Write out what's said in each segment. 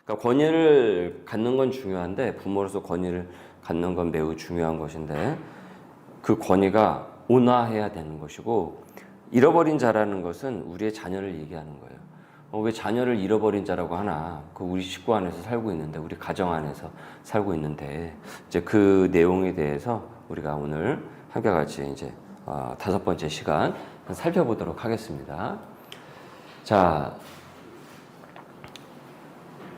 그러니까 권위를 갖는 건 중요한데, 부모로서 권위를 갖는 건 매우 중요한 것인데, 그 권위가 온화해야 되는 것이고, 잃어버린 자라는 것은 우리의 자녀를 얘기하는 거예요. 왜 자녀를 잃어버린 자라고 하나? 그 우리 식구 안에서 살고 있는데, 우리 가정 안에서 살고 있는데, 이제 그 내용에 대해서 우리가 오늘 함께 같이 이제 5번째 시간 살펴보도록 하겠습니다. 자,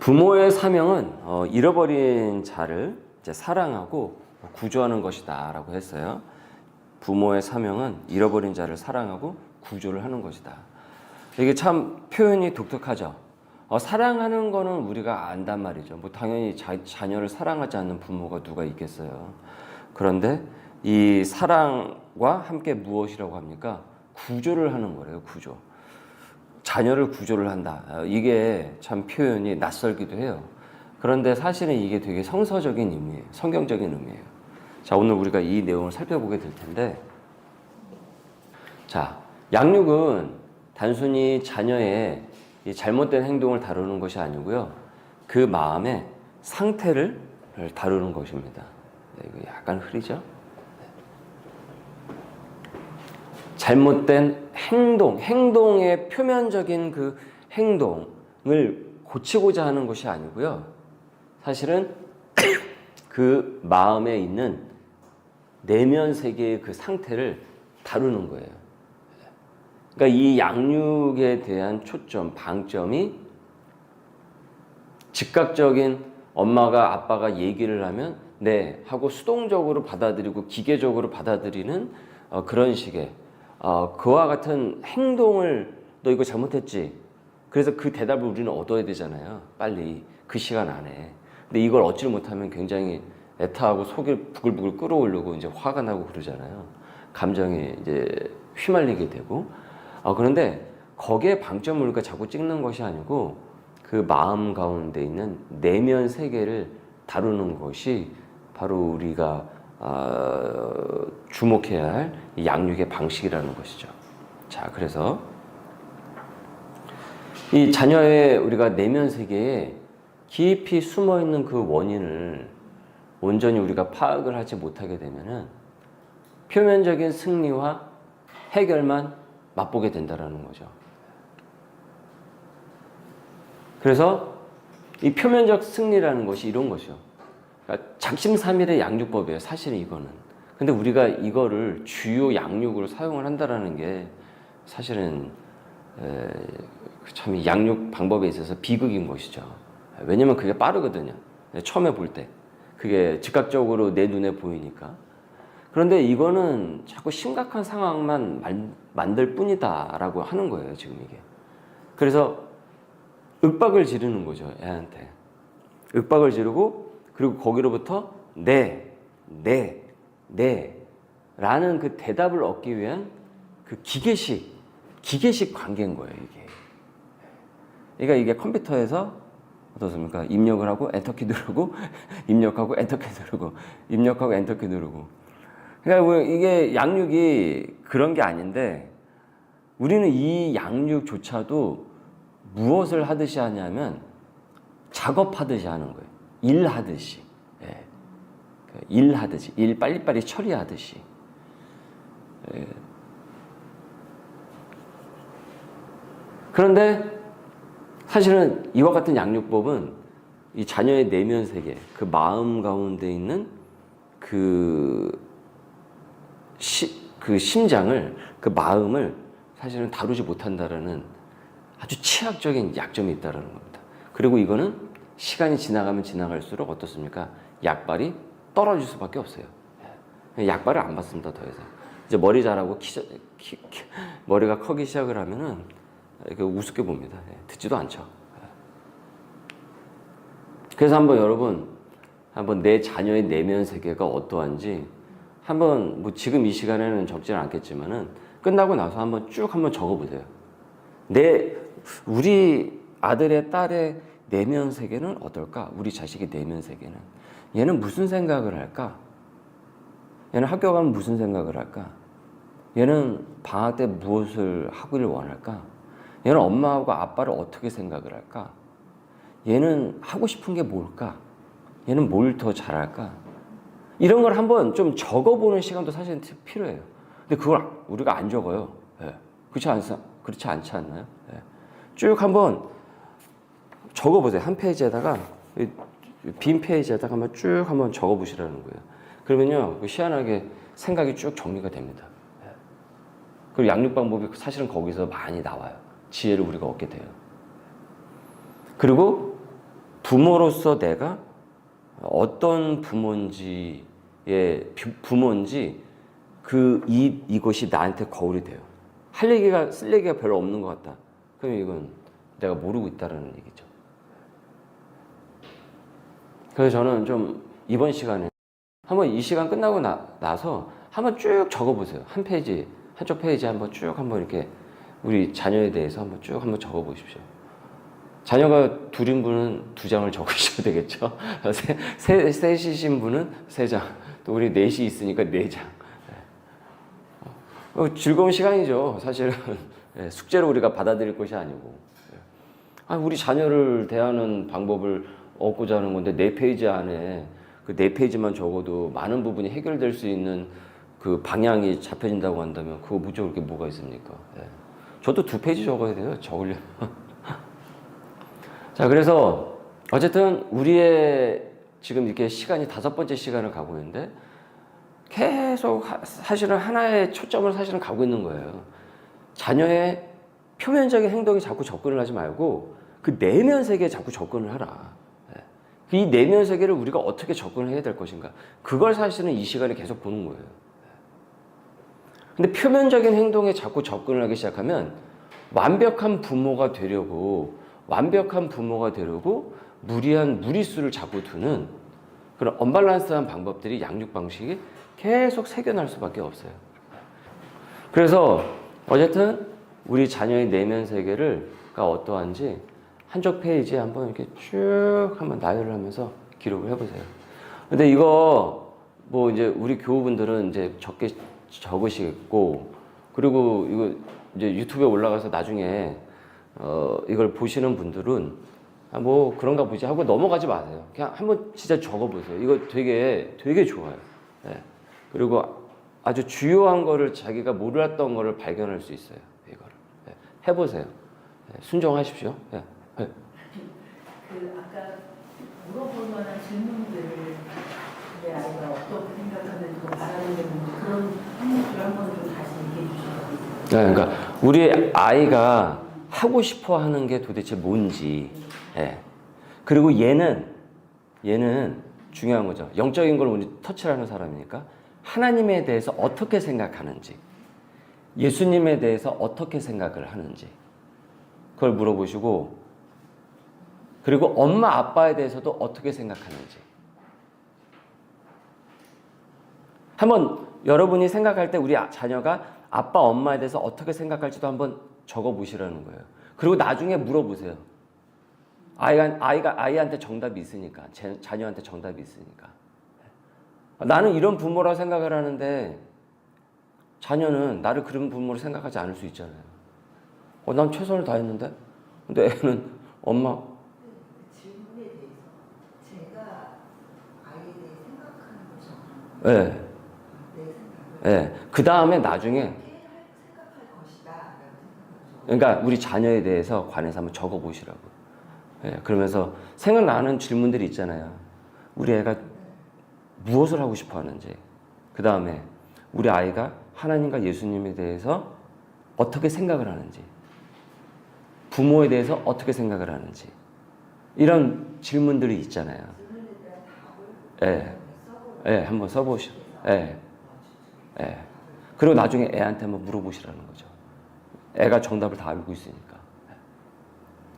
부모의 사명은 잃어버린 자를 이제 사랑하고 구조하는 것이다라고 했어요. 부모의 사명은 잃어버린 자를 사랑하고 구조를 하는 것이다. 이게 참 표현이 독특하죠. 사랑하는 거는 우리가 안단 말이죠. 뭐 당연히 자녀를 사랑하지 않는 부모가 누가 있겠어요. 그런데 이 사랑과 함께 무엇이라고 합니까? 구조를 하는 거래요. 구조. 자녀를 구조를 한다. 이게 참 표현이 낯설기도 해요. 그런데 사실은 이게 되게 성서적인 의미예요. 성경적인 의미예요. 자, 오늘 우리가 이 내용을 살펴보게 될 텐데, 자, 양육은 단순히 자녀의 이 잘못된 행동을 다루는 것이 아니고요. 그 마음의 상태를 다루는 것입니다. 네, 이거 약간 흐리죠? 잘못된 행동의 표면적인 그 행동을 고치고자 하는 것이 아니고요. 사실은 그 마음에 있는 내면 세계의 그 상태를 다루는 거예요. 그러니까 이 양육에 대한 초점, 방점이 즉각적인 엄마가 아빠가 얘기를 하면 네 하고 수동적으로 받아들이고 기계적으로 받아들이는 그런 식의 그와 같은 행동을 너 이거 잘못했지. 그래서 그 대답을 우리는 얻어야 되잖아요. 빨리 그 시간 안에. 근데 이걸 얻지를 못하면 굉장히 애타하고 속이 부글부글 끓어오르고 이제 화가 나고 그러잖아요. 감정에 이제 휘말리게 되고. 그런데 거기에 방점을 우리가 자꾸 찍는 것이 아니고 그 마음 가운데 있는 내면 세계를 다루는 것이 바로 우리가 주목해야 할 양육의 방식이라는 것이죠. 자, 그래서 이 자녀의 우리가 내면 세계에 깊이 숨어 있는 그 원인을 온전히 우리가 파악을 하지 못하게 되면은 표면적인 승리와 해결만 맛보게 된다라는 거죠. 그래서 이 표면적 승리라는 것이 이런 것이요. 그러니까 작심삼일의 양육법이에요. 사실은 이거는. 근데 우리가 이거를 주요 양육으로 사용을 한다라는 게 사실은 참 양육 방법에 있어서 비극인 것이죠. 왜냐면 그게 빠르거든요. 처음에 볼 때. 그게 즉각적으로 내 눈에 보이니까. 그런데 이거는 자꾸 심각한 상황만 만들 뿐이다라고 하는 거예요, 지금 이게. 그래서 윽박을 지르는 거죠, 애한테. 윽박을 지르고, 그리고 거기로부터 라는 그 대답을 얻기 위한 그 기계식 관계인 거예요, 이게. 그러니까 이게 컴퓨터에서 어떻습니까? 입력을 하고 엔터키 누르고, 입력하고 엔터키 누르고, 입력하고 엔터키 누르고. 그러니까 이게 양육이 그런 게 아닌데, 우리는 이 양육조차도 무엇을 하듯이 하냐면 작업하듯이 하는 거예요. 일하듯이. 예. 일하듯이. 일 빨리빨리 처리하듯이. 예. 그런데 사실은 이와 같은 양육법은 이 자녀의 내면 세계, 그 마음 가운데 있는 그 심장을, 그 마음을 사실은 다루지 못한다라는 아주 치약적인 약점이 있다는 겁니다. 그리고 이거는 시간이 지나가면 지나갈수록 어떻습니까? 약발이 떨어질 수밖에 없어요. 약발을 안 받습니다, 더 이상. 이제 머리 자라고 머리가 커기 시작을 하면은 이렇게 우습게 봅니다. 듣지도 않죠. 그래서 한번 내 자녀의 내면 세계가 어떠한지 한번 뭐 지금 이 시간에는 적지는 않겠지만은 끝나고 나서 한번 적어보세요. 우리 아들의 딸의 내면 세계는 어떨까? 우리 자식의 내면 세계는 얘는 무슨 생각을 할까? 얘는 학교 가면 무슨 생각을 할까? 얘는 방학 때 무엇을 하기를 원할까? 얘는 엄마하고 아빠를 어떻게 생각을 할까? 얘는 하고 싶은 게 뭘까? 얘는 뭘 더 잘할까? 이런 걸 한번 좀 적어보는 시간도 사실 필요해요. 근데 그걸 우리가 안 적어요. 예. 그렇지 않지 않나요? 예. 쭉 한번 적어보세요. 한 페이지에다가, 빈 페이지에다가 한번 적어보시라는 거예요. 그러면요, 희한하게 생각이 쭉 정리가 됩니다. 예. 그리고 양육 방법이 사실은 거기서 많이 나와요. 지혜를 우리가 얻게 돼요. 그리고 부모로서 내가 어떤 부모인지 이것이 나한테 거울이 돼요. 쓸 얘기가 별로 없는 것 같다. 그럼 이건 내가 모르고 있다는 얘기죠. 그래서 저는 좀 이번 시간에 한번 이 시간 끝나고 나서 한번 쭉 적어보세요. 한쪽 페이지 한번 이렇게 우리 자녀에 대해서 한번 적어보십시오. 자녀가 둘인 분은 2장을 적으셔야 되겠죠. 셋이신 분은 3장, 또 우리 넷이 있으니까 4장. 즐거운 시간이죠. 사실은 숙제로 우리가 받아들일 것이 아니고, 우리 자녀를 대하는 방법을 얻고자 하는 건데 4페이지 안에 그 4페이지만 적어도 많은 부분이 해결될 수 있는 그 방향이 잡혀진다고 한다면 그거 무조건 그렇게 뭐가 있습니까? 저도 2페이지 적어야 돼요. 적으려면. 자, 그래서 어쨌든 우리의 지금 이렇게 시간이 5번째 시간을 가고 있는데 계속 사실은 하나의 초점을 사실은 가고 있는 거예요. 자녀의 표면적인 행동에 자꾸 접근을 하지 말고 그 내면 세계에 자꾸 접근을 하라. 이 내면 세계를 우리가 어떻게 접근을 해야 될 것인가. 그걸 사실은 이 시간에 계속 보는 거예요. 근데 표면적인 행동에 자꾸 접근을 하기 시작하면 완벽한 부모가 되려고 무리한 무리수를 자꾸 두는 그런 언밸런스한 방법들이 양육 방식이 계속 새겨날 수밖에 없어요. 그래서 어쨌든 우리 자녀의 내면 세계가 어떠한지 한쪽 페이지에 한번 이렇게 쭉 한번 나열을 하면서 기록을 해보세요. 근데 이거 뭐 이제 우리 교우분들은 이제 적게 적으시겠고, 그리고 이거 이제 유튜브에 올라가서 나중에 이걸 보시는 분들은 뭐 그런가 보지 하고 넘어가지 마세요. 그냥 한번 진짜 적어보세요. 이거 되게 좋아요. 네. 그리고 아주 주요한 거를 자기가 몰랐던 거를 발견할 수 있어요. 이거를 네. 해보세요. 네. 순종하십시오. 네. 네. 아까 물어볼 만한 질문들을 내 아이가 어떻게 생각하는지 바라는 그런 한번 좀 다시 얘기해 주시죠. 네, 그러니까 우리 아이가 하고 싶어 하는 게 도대체 뭔지, 그리고 얘는 중요한 거죠. 영적인 걸 우리 터치를 하는 사람이니까 하나님에 대해서 어떻게 생각하는지, 예수님에 대해서 어떻게 생각을 하는지 그걸 물어보시고, 그리고 엄마 아빠에 대해서도 어떻게 생각하는지 한번 여러분이 생각할 때 우리 자녀가 아빠 엄마에 대해서 어떻게 생각할지도 한번 적어보시라는 거예요. 그리고 나중에 물어보세요. 아이한테 정답이 있으니까, 자녀한테 정답이 있으니까. 나는 이런 부모라고 생각을 하는데 자녀는 나를 그런 부모로 생각하지 않을 수 있잖아요. 난 최선을 다했는데? 근데 애는 엄마. 질문에 대해서 제가 아이에 대해 생각하는 거죠. 네. 네. 그 다음에 나중에 그러니까 우리 자녀에 대해서 관해서 한번 적어보시라고. 네. 그러면서 생각나는 질문들이 있잖아요. 우리 애가 무엇을 하고 싶어 하는지, 그 다음에 우리 아이가 하나님과 예수님에 대해서 어떻게 생각을 하는지, 부모에 대해서 어떻게 생각을 하는지, 이런 질문들이 있잖아요. 예, 한번 써보시오. 그리고 나중에 애한테 한번 물어보시라는 거죠. 애가 정답을 다 알고 있으니까.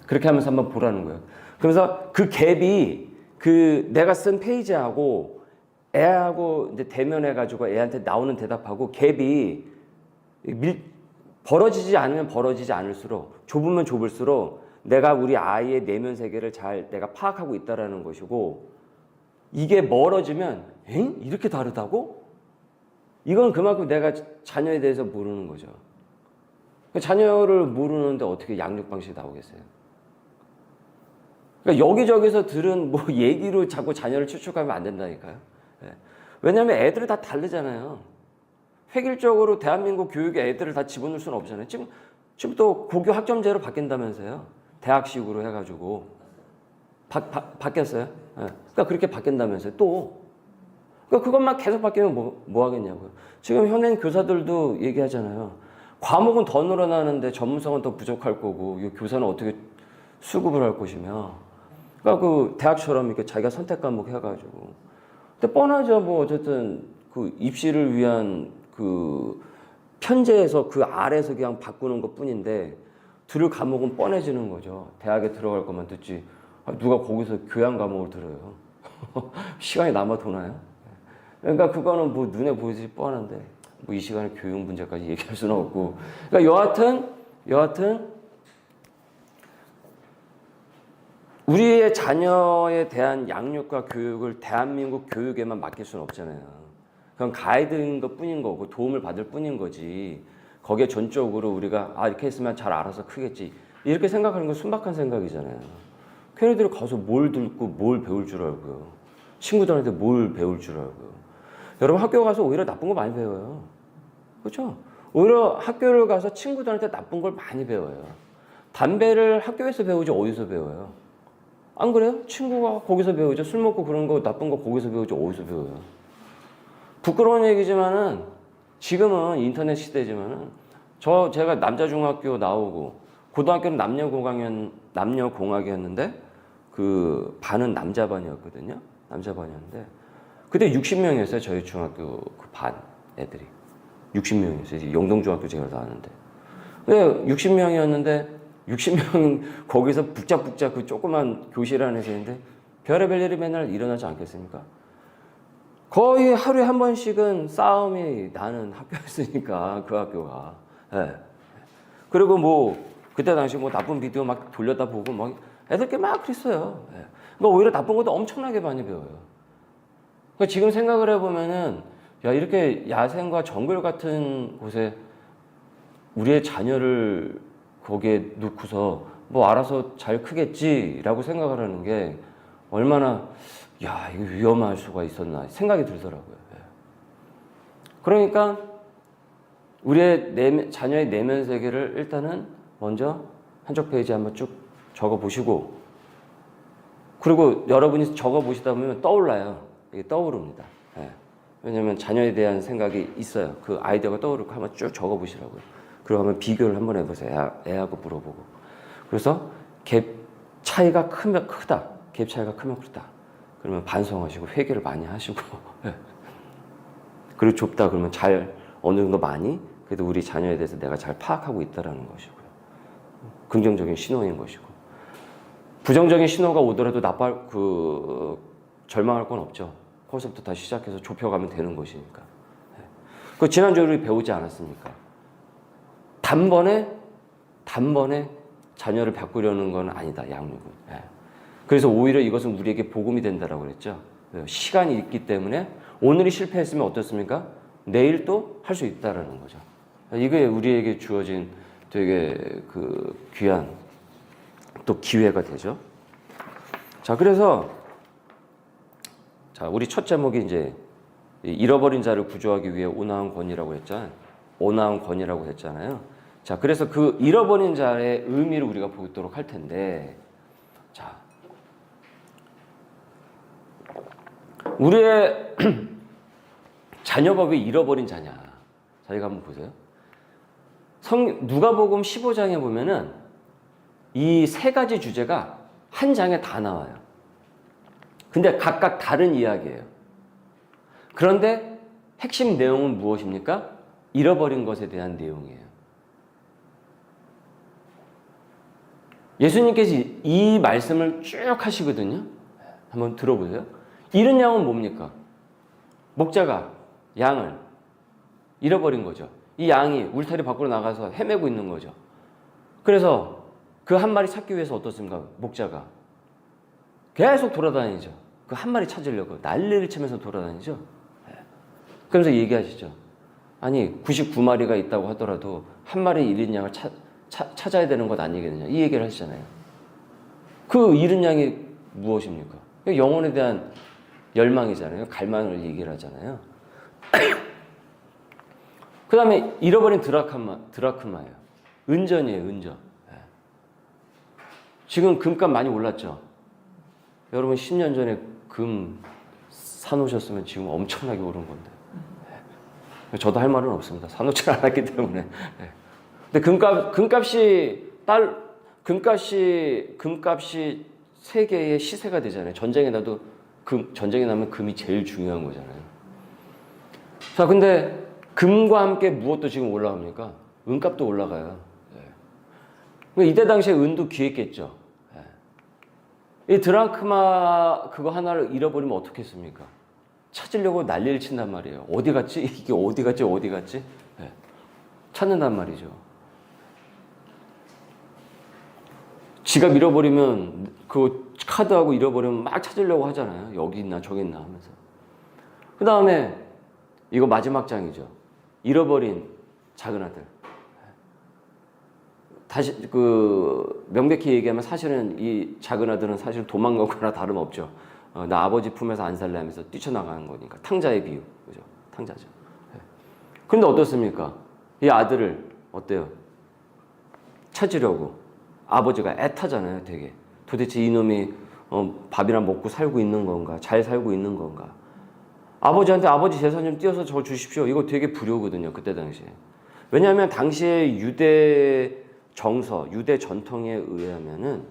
그렇게 하면서 한번 보라는 거예요. 그래서 그 갭이 내가 쓴 페이지하고 애하고 이제 대면해가지고 애한테 나오는 대답하고 갭이 벌어지지 않으면 벌어지지 않을수록, 좁으면 좁을수록 내가 우리 아이의 내면 세계를 잘 내가 파악하고 있다라는 것이고, 이게 멀어지면 이렇게 다르다고? 이건 그만큼 내가 자녀에 대해서 모르는 거죠. 자녀를 모르는데 어떻게 양육 방식이 나오겠어요? 그러니까 여기저기서 들은 뭐 얘기로 자꾸 자녀를 추측하면 안 된다니까요. 예. 왜냐하면 애들이 다 다르잖아요. 획일적으로 대한민국 교육에 애들을 다 집어넣을 수는 없잖아요. 지금 또 고교 학점제로 바뀐다면서요. 대학식으로 해가지고 바뀌었어요. 예. 그러니까 그렇게 바뀐다면서요. 또 그러니까 그것만 계속 바뀌면 뭐 하겠냐고요. 지금 현행 교사들도 얘기하잖아요. 과목은 더 늘어나는데 전문성은 더 부족할 거고 이 교사는 어떻게 수급을 할 것이며. 그러니까 그 대학처럼 이렇게 자기가 선택 과목 해가지고. 근데 뻔하죠. 뭐 어쨌든 그 입시를 위한 그 편제에서 그 아래에서 그냥 바꾸는 것 뿐인데 들을 과목은 뻔해지는 거죠. 대학에 들어갈 것만 듣지. 누가 거기서 교양 과목을 들어요. 시간이 남아 도나요? 그러니까 그거는 뭐 눈에 보이지 뻔한데 뭐 이 시간에 교육 문제까지 얘기할 수는 없고. 그러니까 여하튼 우리의 자녀에 대한 양육과 교육을 대한민국 교육에만 맡길 수는 없잖아요. 그건 가이드인 것 뿐인 거고 도움을 받을 뿐인 거지. 거기에 전적으로 우리가 이렇게 했으면 잘 알아서 크겠지. 이렇게 생각하는 건 순박한 생각이잖아요. 걔네들이 가서 뭘 듣고 뭘 배울 줄 알고요. 친구들한테 뭘 배울 줄 알고요. 여러분 학교 가서 오히려 나쁜 거 많이 배워요. 그렇죠? 오히려 학교를 가서 친구들한테 나쁜 걸 많이 배워요. 담배를 학교에서 배우지 어디서 배워요? 안 그래요? 친구가 거기서 배우죠. 술 먹고 그런 거 나쁜 거 거기서 배우죠. 어디서 배워요? 부끄러운 얘기지만은 지금은 인터넷 시대지만은 제가 남자 중학교 나오고 고등학교는 남녀공학이었는데 그 반은 남자 반이었거든요. 남자 반이었는데 그때 60명이었어요. 저희 중학교 그 반 애들이 60명이었어요. 영동중학교 제가 나왔는데 60명이었는데 60명 거기서 북적북적 그 조그만 교실 안에서 있는데 별의별 일이 맨날 일어나지 않겠습니까? 거의 하루에 한 번씩은 싸움이 나는 학교였으니까 그 학교가. 예. 그리고 뭐 그때 당시 뭐 나쁜 비디오 막 돌려다 보고 막 애들께 막 그랬어요. 예. 그러니까 오히려 나쁜 것도 엄청나게 많이 배워요. 그러니까 지금 생각을 해보면은 야 이렇게 야생과 정글 같은 곳에 우리의 자녀를 거기에 놓고서 뭐 알아서 잘 크겠지라고 생각을 하는 게 얼마나 야 이거 위험할 수가 있었나 생각이 들더라고요. 그러니까 우리의 자녀의 내면 세계를 일단은 먼저 한쪽 페이지에 한번 쭉 적어 보시고 그리고 여러분이 적어 보시다 보면 떠올라요. 이게 떠오릅니다. 왜냐하면 자녀에 대한 생각이 있어요. 그 아이디어가 떠오르고 한번 쭉 적어 보시라고요. 그리고 한번 비교를 한번 해보세요. 애하고 물어보고. 그래서 갭 차이가 크면 크다. 갭 차이가 크면 크다. 그러면 반성하시고 회개를 많이 하시고 그리고 좁다 그러면 어느 정도 많이 그래도 우리 자녀에 대해서 내가 잘 파악하고 있다는 것이고요. 긍정적인 신호인 것이고 부정적인 신호가 오더라도 절망할 건 없죠. 거기서부터 다시 시작해서 좁혀가면 되는 것이니까. 그 지난주에 우리 배우지 않았습니까? 단번에 자녀를 바꾸려는 건 아니다. 양육은. 그래서 오히려 이것은 우리에게 복음이 된다라고 그랬죠. 시간이 있기 때문에 오늘이 실패했으면 어떻습니까? 내일 또 할 수 있다라는 거죠. 이게 우리에게 주어진 되게 그 귀한 또 기회가 되죠. 자, 그래서 우리 첫 제목이 이제 잃어버린 자를 구조하기 위해 온화한 권위라고 했잖아요. 자, 그래서 그 잃어버린 자의 의미를 우리가 보도록 할 텐데, 자, 우리의 자녀가 왜 잃어버린 자냐? 자, 이거 한번 보세요. 누가복음 15장에 보면은 이 세 가지 주제가 한 장에 다 나와요. 근데 각각 다른 이야기예요. 그런데 핵심 내용은 무엇입니까? 잃어버린 것에 대한 내용이에요. 예수님께서 이 말씀을 쭉 하시거든요. 한번 들어보세요. 잃은 양은 뭡니까? 목자가 양을 잃어버린 거죠. 이 양이 울타리 밖으로 나가서 헤매고 있는 거죠. 그래서 그 한 마리 찾기 위해서 어떻습니까? 목자가 계속 돌아다니죠. 그 한 마리 찾으려고 난리를 치면서 돌아다니죠. 그러면서 얘기하시죠. 아니 99마리가 있다고 하더라도 한 마리 잃은 양을 찾아야 되는 것 아니겠느냐 이 얘기를 하시잖아요. 그 잃은 양이 무엇입니까? 영혼에 대한 열망이잖아요. 갈망을 얘기를 하잖아요. 그 다음에 잃어버린 드라크마예요. 은전이에요, 은전. 예. 지금 금값 많이 올랐죠? 여러분 10년 전에 금 사놓으셨으면 지금 엄청나게 오른 건데. 예. 저도 할 말은 없습니다. 사놓지 않았기 때문에. 예. 근데 금값이 세계의 시세가 되잖아요. 전쟁에 나면 금이 제일 중요한 거잖아요. 자, 근데 금과 함께 무엇도 지금 올라갑니까? 은값도 올라가요. 예. 이때 당시에 은도 귀했겠죠. 예. 이 드라크마 그거 하나를 잃어버리면 어떻겠습니까? 찾으려고 난리를 친단 말이에요. 어디 갔지? 이게 어디 갔지? 예. 찾는단 말이죠. 지갑 잃어버리면 그 카드하고 잃어버리면 막 찾으려고 하잖아요. 여기 있나 저기 있나 하면서. 그 다음에 이거 마지막 장이죠. 잃어버린 작은 아들. 다시 명백히 얘기하면 사실은 이 작은 아들은 사실 도망간 거나 다름없죠. 나 아버지 품에서 안 살래 하면서 뛰쳐나가는 거니까. 탕자의 비유. 그죠? 탕자죠. 그런데 어떻습니까? 이 아들을 어때요? 찾으려고 아버지가 애타잖아요, 되게. 도대체 이놈이 밥이나 먹고 살고 있는 건가? 잘 살고 있는 건가? 아버지한테 아버지 재산 좀 띄어서 저 주십시오. 이거 되게 불효거든요, 그때 당시에. 왜냐하면 당시에 유대 정서, 유대 전통에 의하면은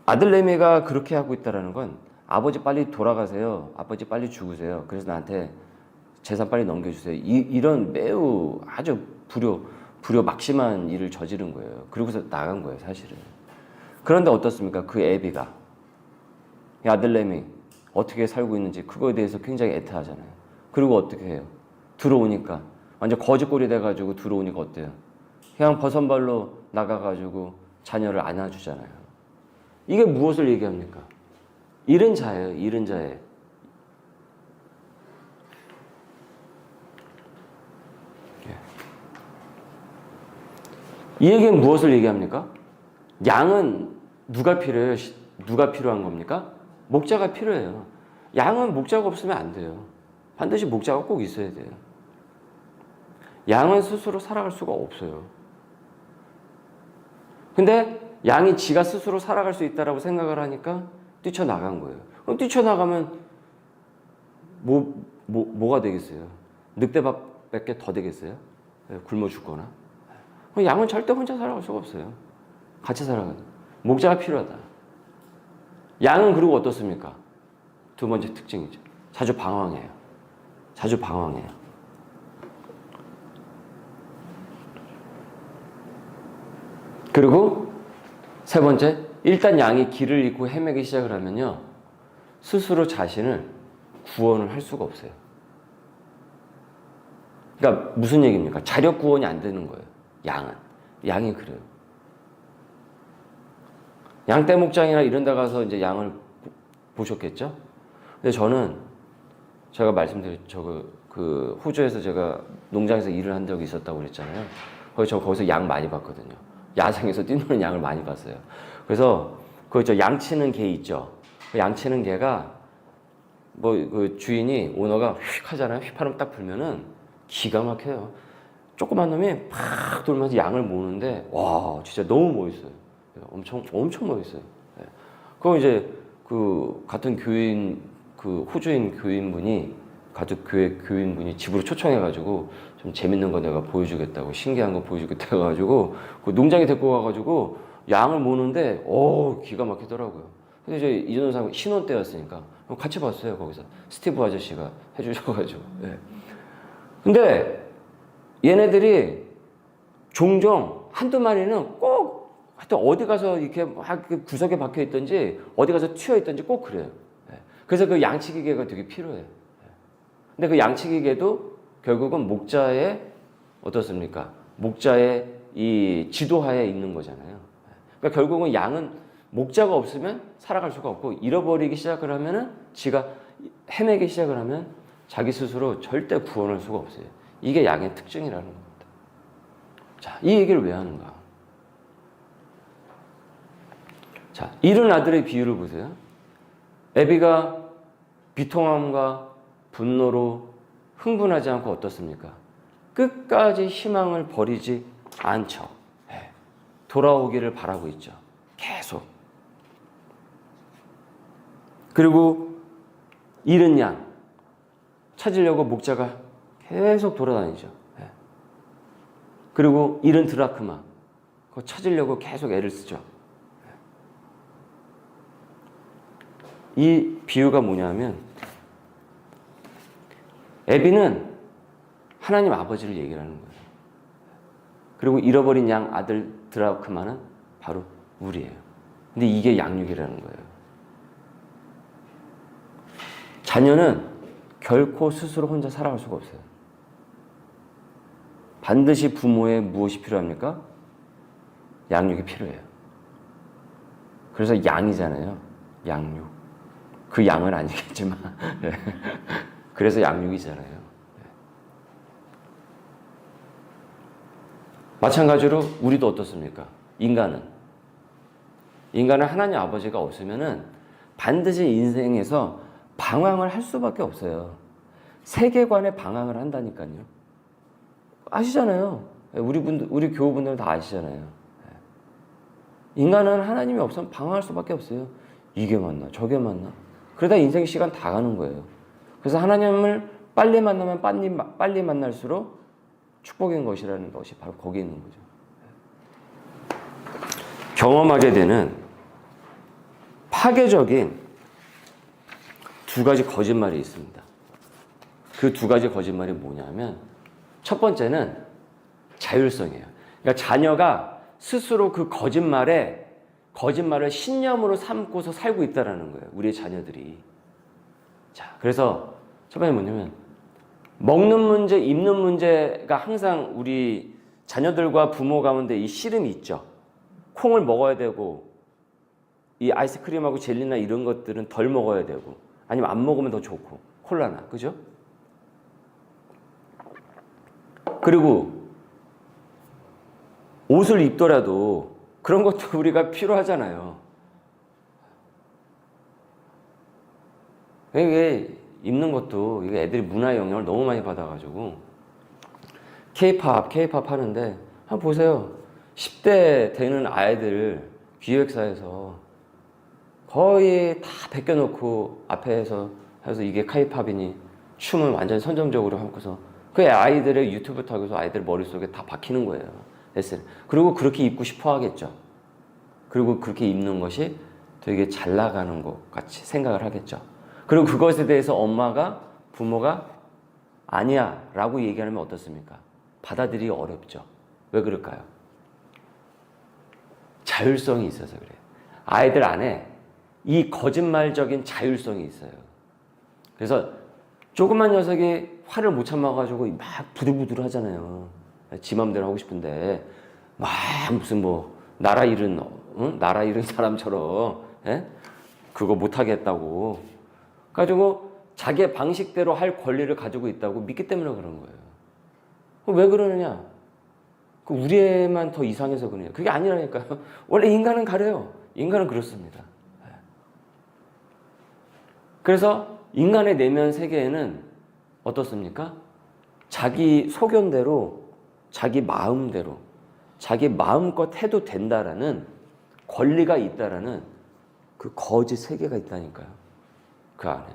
아들내미가 그렇게 하고 있다라는 건 아버지 빨리 돌아가세요. 아버지 빨리 죽으세요. 그래서 나한테 재산 빨리 넘겨주세요. 이런 매우 아주 불효 막심한 일을 저지른 거예요. 그러고서 나간 거예요, 사실은. 그런데 어떻습니까? 그 애비가, 이 아들내미 어떻게 살고 있는지 그거에 대해서 굉장히 애타하잖아요. 그리고 어떻게 해요? 들어오니까 완전 거지꼴이 돼가지고 들어오니까 어때요? 그냥 버선발로 나가가지고 자녀를 안아주잖아요. 이게 무엇을 얘기합니까? 잃은 자예요, 잃은 자예. 이 얘기는 무엇을 얘기합니까? 양은 누가 필요해요? 누가 필요한 겁니까? 목자가 필요해요. 양은 목자가 없으면 안 돼요. 반드시 목자가 꼭 있어야 돼요. 양은 스스로 살아갈 수가 없어요. 근데 양이 지가 스스로 살아갈 수 있다라고 생각을 하니까 뛰쳐나간 거예요. 그럼 뛰쳐나가면 뭐가 되겠어요? 늑대밥밖에 더 되겠어요? 굶어 죽거나. 양은 절대 혼자 살아갈 수가 없어요. 같이 살아가야 돼요. 목자가 필요하다. 양은 그리고 어떻습니까? 두 번째 특징이죠. 자주 방황해요. 그리고 세 번째, 일단 양이 길을 잃고 헤매기 시작을 하면요, 스스로 자신을 구원을 할 수가 없어요. 그러니까 무슨 얘기입니까? 자력 구원이 안 되는 거예요. 양이 그래요. 양떼목장이나 이런 데 가서 이제 양을 보셨겠죠? 근데 제가 말씀드린 그 호주에서 제가 농장에서 일을 한 적이 있었다고 그랬잖아요. 거기서 양 많이 봤거든요. 야생에서 뛰노는 양을 많이 봤어요. 그래서 양 치는 개 있죠. 그 양 치는 개가 그 주인이 오너가 휙 하잖아요. 휘파람 딱 불면은 기가 막혀요. 조그만 놈이 팍 돌면서 양을 모으는데 와 진짜 너무 멋있어요. 엄청 멋있어요. 그럼 이제 그 같은 교인 그 호주인 교인분이 가족 교회 교인분이 집으로 초청해가지고 좀 재밌는 거 내가 보여주겠다고 신기한 거 보여주겠다고 해가지고 그 농장에 데리고 가가지고 양을 모으는데 기가 막히더라고요. 근데 이제 이전원 사람 신혼 때였으니까 같이 봤어요. 거기서 스티브 아저씨가 해주셔가지고. 근데 얘네들이 종종 한두 마리는 꼭 하여튼 어디 가서 이렇게 막 구석에 박혀 있든지 어디 가서 튀어 있든지 꼭 그래요. 그래서 그 양치기 개가 되게 필요해요. 근데 그 양치기 개도 결국은 목자의 어떻습니까? 목자의 이 지도하에 있는 거잖아요. 그러니까 결국은 양은 목자가 없으면 살아갈 수가 없고 잃어버리기 시작을 하면은 지가 헤매기 시작을 하면 자기 스스로 절대 구원할 수가 없어요. 이게 양의 특징이라는 겁니다. 자, 이 얘기를 왜 하는가? 자, 잃은 아들의 비유를 보세요. 애비가 비통함과 분노로 흥분하지 않고 어떻습니까? 끝까지 희망을 버리지 않죠. 돌아오기를 바라고 있죠. 계속. 그리고 잃은 양 찾으려고 목자가 계속 돌아다니죠. 그리고 잃은 드라크마 그거 찾으려고 계속 애를 쓰죠. 이 비유가 뭐냐면 애비는 하나님 아버지를 얘기하는 거예요. 그리고 잃어버린 양 아들 드라크마는 바로 우리예요. 근데 이게 양육이라는 거예요. 자녀는 결코 스스로 혼자 살아갈 수가 없어요. 반드시 부모의 무엇이 필요합니까? 양육이 필요해요. 그래서 양이잖아요. 양육. 그 양은 아니겠지만 그래서 양육이잖아요. 마찬가지로 우리도 어떻습니까? 인간은 하나님 아버지가 없으면은 반드시 인생에서 방황을 할 수밖에 없어요. 세계관에 방황을 한다니까요. 아시잖아요. 우리 교우분들은 다 아시잖아요. 인간은 하나님이 없으면 방황할 수밖에 없어요. 이게 맞나 저게 맞나. 그러다 인생 시간 다 가는 거예요. 그래서 하나님을 빨리 만나면 빨리 만날수록 축복인 것이라는 것이 바로 거기에 있는 거죠. 경험하게 되는 파괴적인 두 가지 거짓말이 있습니다. 그 두 가지 거짓말이 뭐냐면 첫 번째는 자율성이에요. 그러니까 자녀가 스스로 그 거짓말을 신념으로 삼고서 살고 있다는 거예요. 우리의 자녀들이. 자, 그래서 첫 번째 뭐냐면 먹는 문제, 입는 문제가 항상 우리 자녀들과 부모 가운데 이 씨름이 있죠. 콩을 먹어야 되고 이 아이스크림하고 젤리나 이런 것들은 덜 먹어야 되고 아니면 안 먹으면 더 좋고 콜라나 그죠? 그리고 옷을 입더라도 그런 것도 우리가 필요하잖아요. 이게 입는 것도 이게 애들이 문화의 영향을 너무 많이 받아가지고 K-팝 하는데 한번 보세요. 10대 되는 아이들 기획사에서 거의 다 벗겨놓고 앞에서 해서 이게 K-팝이니 춤을 완전히 선정적으로 하고서 그 아이들의 유튜브 타고서 아이들 머릿속에 다 박히는 거예요. 그리고 그렇게 입고 싶어 하겠죠. 그리고 그렇게 입는 것이 되게 잘 나가는 것 같이 생각을 하겠죠. 그리고 그것에 대해서 부모가 아니야 라고 얘기하면 어떻습니까? 받아들이기 어렵죠. 왜 그럴까요? 자율성이 있어서 그래요. 아이들 안에 이 거짓말적인 자율성이 있어요. 그래서 조그만 녀석이 화를 못 참아가지고 막 부들부들 하잖아요. 지 맘대로 하고 싶은데 막 무슨 나라 잃은 사람처럼 그거 못 하겠다고 가지고 자기의 방식대로 할 권리를 가지고 있다고 믿기 때문에 그런 거예요. 왜 그러느냐? 우리 애만 더 이상해서 그러냐? 그게 아니라니까요. 원래 인간은 가려요. 인간은 그렇습니다. 그래서 인간의 내면 세계에는 어떻습니까? 자기 소견대로, 자기 마음대로, 자기 마음껏 해도 된다라는 권리가 있다라는 그 거짓 세계가 있다니까요. 그 안에.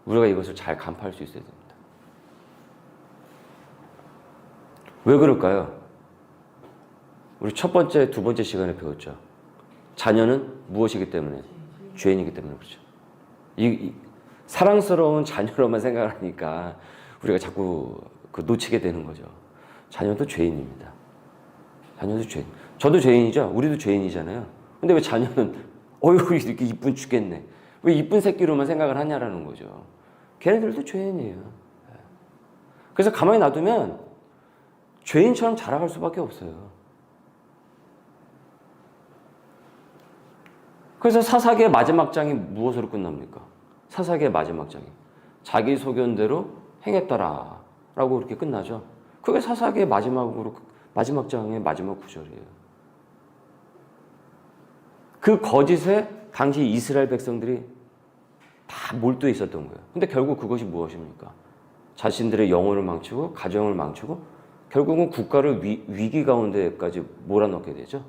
우리가 이것을 잘 간파할 수 있어야 됩니다. 왜 그럴까요? 우리 첫 번째, 두 번째 시간에 배웠죠. 자녀는 무엇이기 때문에? 죄인이기 때문에 그렇죠. 이 사랑스러운 자녀로만 생각을 하니까 우리가 자꾸 놓치게 되는 거죠. 자녀도 죄인입니다. 자녀도 죄인. 저도 죄인이죠. 우리도 죄인이잖아요. 근데 왜 자녀는 어휴 이렇게 이쁜 죽겠네. 왜 이쁜 새끼로만 생각을 하냐라는 거죠. 걔네들도 죄인이에요. 그래서 가만히 놔두면 죄인처럼 자라갈 수밖에 없어요. 그래서 사사기의 마지막 장이 무엇으로 끝납니까? 사사기의 마지막 장이 자기 소견대로 행했더라 라고 이렇게 끝나죠. 그게 사사기의 마지막 장의 마지막 구절이에요. 그 거짓에 당시 이스라엘 백성들이 다 몰두해 있었던 거예요. 근데 결국 그것이 무엇입니까? 자신들의 영혼을 망치고 가정을 망치고 결국은 국가를 위기 가운데까지 몰아넣게 되죠.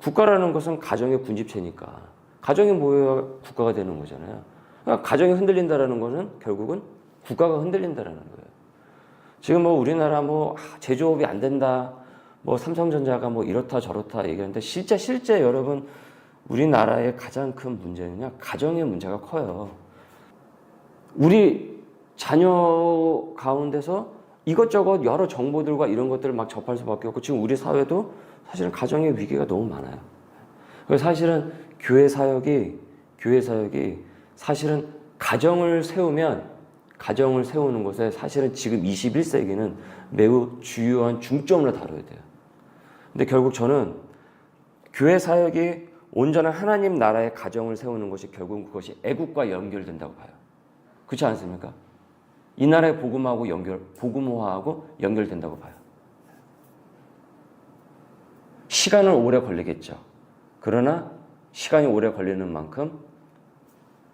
국가라는 것은 가정의 군집체니까 가정이 모여야 국가가 되는 거잖아요. 그러니까 가정이 흔들린다라는 것은 결국은 국가가 흔들린다라는 거예요. 지금 뭐 우리나라 뭐 제조업이 안 된다, 뭐 삼성전자가 뭐 이렇다 저렇다 얘기하는데 실제 여러분 우리나라의 가장 큰 문제는요 가정의 문제가 커요. 우리 자녀 가운데서 이것저것 여러 정보들과 이런 것들을 막 접할 수밖에 없고 지금 우리 사회도 사실은 가정의 위기가 너무 많아요. 그래서 사실은 교회 사역이 사실은 가정을 세우는 것에 사실은 지금 21세기는 매우 주요한 중점으로 다뤄야 돼요. 근데 결국 저는 교회 사역이 온전한 하나님 나라의 가정을 세우는 것이 결국 그것이 애국과 연결된다고 봐요. 그렇지 않습니까? 이 나라의 복음화하고 연결된다고 봐요. 시간은 오래 걸리겠죠. 그러나 시간이 오래 걸리는 만큼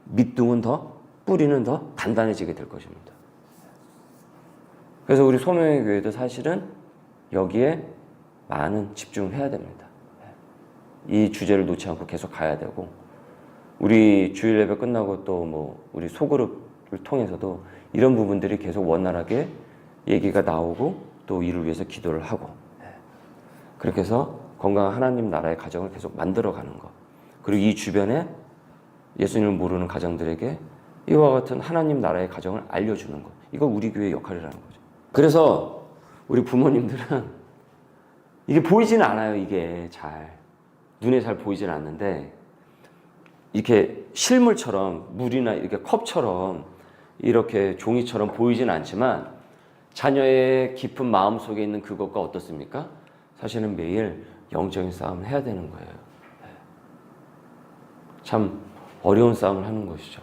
밑둥은 더, 뿌리는 더 단단해지게 될 것입니다. 그래서 우리 소명의 교회도 사실은 여기에 많은 집중을 해야 됩니다. 이 주제를 놓지 않고 계속 가야 되고 우리 주일 예배 끝나고 또 뭐 우리 소그룹을 통해서도 이런 부분들이 계속 원활하게 얘기가 나오고 또 이를 위해서 기도를 하고 그렇게 해서 건강한 하나님 나라의 가정을 계속 만들어가는 것 그리고 이 주변에 예수님을 모르는 가정들에게 이와 같은 하나님 나라의 가정을 알려주는 것 이거 우리 교회의 역할이라는 거죠. 그래서 우리 부모님들은 이게 보이지는 않아요. 이게 눈에 잘 보이지는 않는데 이렇게 실물처럼 물이나 이렇게 컵처럼 이렇게 종이처럼 보이지는 않지만 자녀의 깊은 마음 속에 있는 그것과 어떻습니까? 사실은 매일 영적인 싸움을 해야 되는 거예요. 참 어려운 싸움을 하는 것이죠.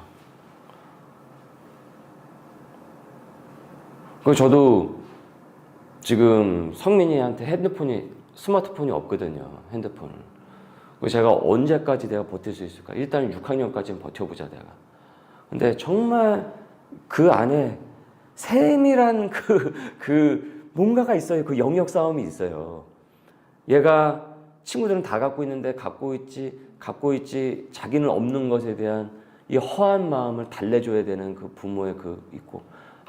그 저도 지금 성민이한테 스마트폰이 없거든요. 핸드폰을. 제가 언제까지 내가 버틸 수 있을까? 일단 6학년까지는 버텨보자 내가. 근데 정말 그 안에 세밀한 그 뭔가가 있어요. 그 영역 싸움이 있어요. 얘가 친구들은 다 갖고 있는데 갖고 있지 자기는 없는 것에 대한 이 허한 마음을 달래줘야 되는 그 부모의 있고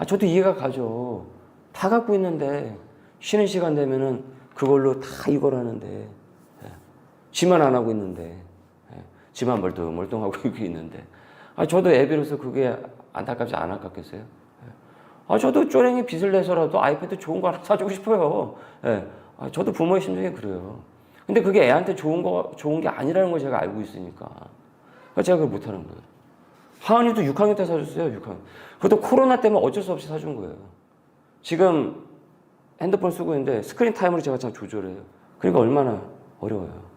저도 이해가 가죠. 다 갖고 있는데 쉬는 시간 되면은 그걸로 다 이걸 하는데 지만 안 하고 있는데 지만 멀뚱하고 있는데 저도 애비로서 그게 안타깝지 않았겠어요? 저도 쪼랭이 빚을 내서라도 아이패드 좋은 거 하나 사주고 싶어요. 저도 부모의 심정이 그래요. 근데 그게 애한테 좋은 게 아니라는 걸 제가 알고 있으니까 제가 그걸 못하는 거예요. 하은이도 6학년 때 사줬어요. 6학년. 그것도 코로나 때문에 어쩔 수 없이 사준 거예요. 지금 핸드폰 쓰고 있는데 스크린 타임으로 제가 참 조절해요. 그러니까 얼마나 어려워요.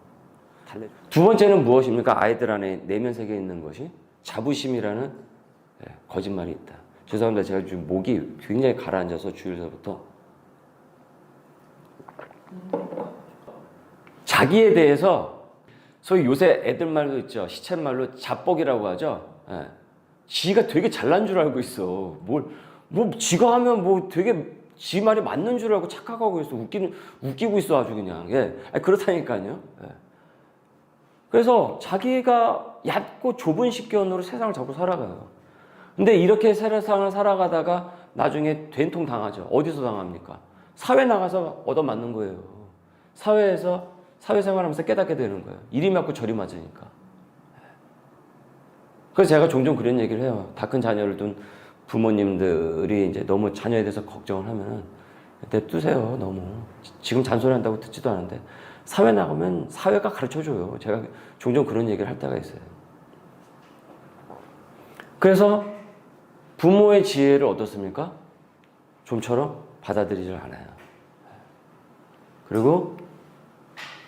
두 번째는 무엇입니까? 아이들 안에 내면 세계에 있는 것이 자부심이라는 거짓말이 있다. 죄송합니다. 제가 지금 목이 굉장히 가라앉아서 주일서부터 자기에 대해서 소위 요새 애들 말도 있죠. 시쳇말로 자뻑이라고 하죠. 지가 되게 잘난 줄 알고 있어. 지가 하면 되게 지 말이 맞는 줄 알고 착각하고 있어. 웃기고 있어 아주 그냥. 그렇다니까요. 그래서 자기가 얕고 좁은 식견으로 세상을 자꾸 살아가요. 근데 이렇게 세상을 살아가다가 나중에 된통 당하죠. 어디서 당합니까? 사회 나가서 얻어맞는 거예요. 사회에서 사회생활하면서 깨닫게 되는 거예요. 이리 맞고 저리 맞으니까. 그래서 제가 종종 그런 얘기를 해요. 다 큰 자녀를 둔 부모님들이 이제 너무 자녀에 대해서 걱정을 하면 냅두세요. 너무 지금 잔소리한다고 듣지도 않은데 사회 나가면 사회가 가르쳐줘요. 제가 종종 그런 얘기를 할 때가 있어요. 그래서 부모의 지혜를 어떻습니까? 좀처럼 받아들이질 않아요. 그리고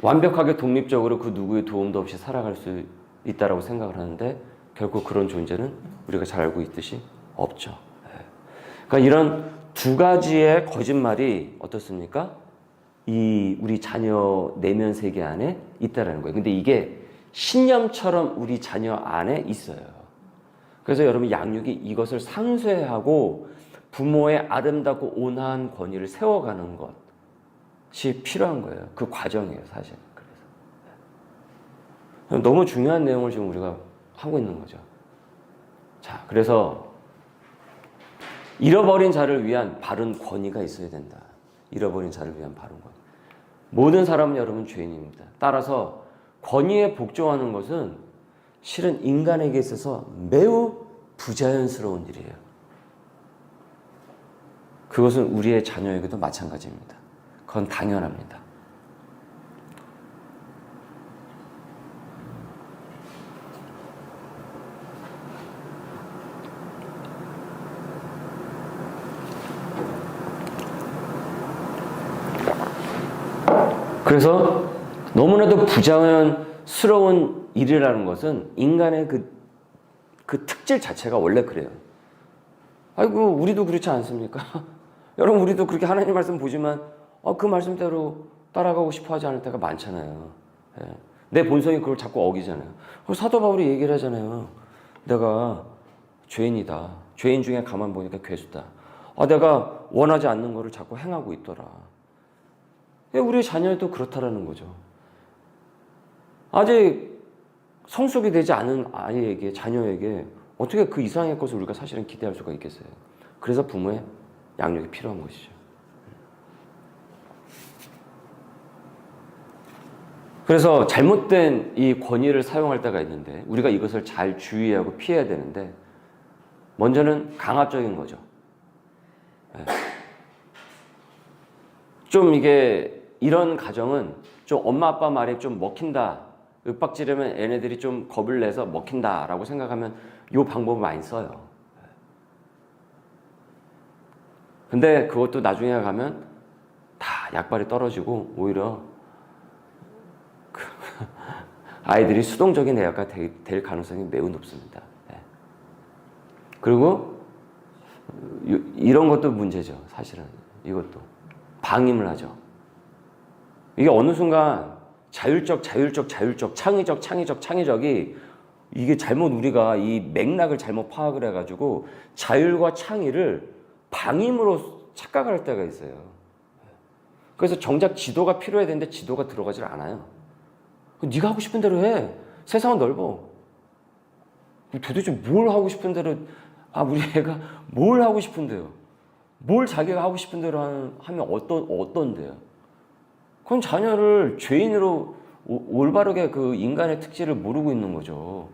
완벽하게 독립적으로 그 누구의 도움도 없이 살아갈 수 있다라고 생각을 하는데 결국 그런 존재는 우리가 잘 알고 있듯이 없죠. 그러니까 이런 두 가지의 거짓말이 어떻습니까? 우리 자녀 내면 세계 안에 있다라는 거예요. 근데 이게 신념처럼 우리 자녀 안에 있어요. 그래서 여러분 양육이 이것을 상쇄하고 부모의 아름답고 온화한 권위를 세워가는 것이 필요한 거예요. 그 과정이에요, 사실. 그래서 너무 중요한 내용을 지금 우리가 하고 있는 거죠. 자, 그래서 잃어버린 자를 위한 바른 권위가 있어야 된다. 잃어버린 자를 위한 바른 권위. 모든 사람은 여러분 죄인입니다. 따라서 권위에 복종하는 것은 실은 인간에게 있어서 매우 부자연스러운 일이에요. 그것은 우리의 자녀에게도 마찬가지입니다. 그건 당연합니다. 그래서 너무나도 부자연스러운 일이라는 것은 인간의 그 특질 자체가 원래 그래요. 아이고, 우리도 그렇지 않습니까? 여러분, 우리도 그렇게 하나님 말씀 보지만 그 말씀대로 따라가고 싶어 하지 않을 때가 많잖아요. 예. 내 본성이 그걸 자꾸 어기잖아요. 사도 바울이 얘기를 하잖아요. 내가 죄인이다. 죄인 중에 가만 보니까 괴수다. 내가 원하지 않는 거를 자꾸 행하고 있더라. 우리의 자녀도 그렇다라는 거죠. 아직 성숙이 되지 않은 아이에게, 자녀에게 어떻게 그 이상의 것을 우리가 사실은 기대할 수가 있겠어요. 그래서 부모의 양육이 필요한 것이죠. 그래서 잘못된 이 권위를 사용할 때가 있는데 우리가 이것을 잘 주의하고 피해야 되는데 먼저는 강압적인 거죠. 좀 이게 이런 가정은 좀 엄마 아빠 말이 좀 먹힌다, 윽박지르면 얘네들이 좀 겁을 내서 먹힌다라고 생각하면 이 방법을 많이 써요. 근데 그것도 나중에 가면 다 약발이 떨어지고 오히려 아이들이 수동적인 애가 될 가능성이 매우 높습니다. 그리고 이런 것도 문제죠. 사실은 이것도 방임을 하죠. 이게 어느 순간 자율적, 창의적이 이게 잘못 우리가 이 맥락을 잘못 파악을 해가지고 자율과 창의를 방임으로 착각할 때가 있어요. 그래서 정작 지도가 필요해야 되는데 지도가 들어가질 않아요. 네가 하고 싶은 대로 해. 세상은 넓어. 도대체 뭘 하고 싶은 대로, 우리 애가 뭘 하고 싶은데요? 뭘 자기가 하고 싶은 대로 하면 어떤데요? 그건 자녀를 죄인으로 올바르게 그 인간의 특질을 모르고 있는 거죠.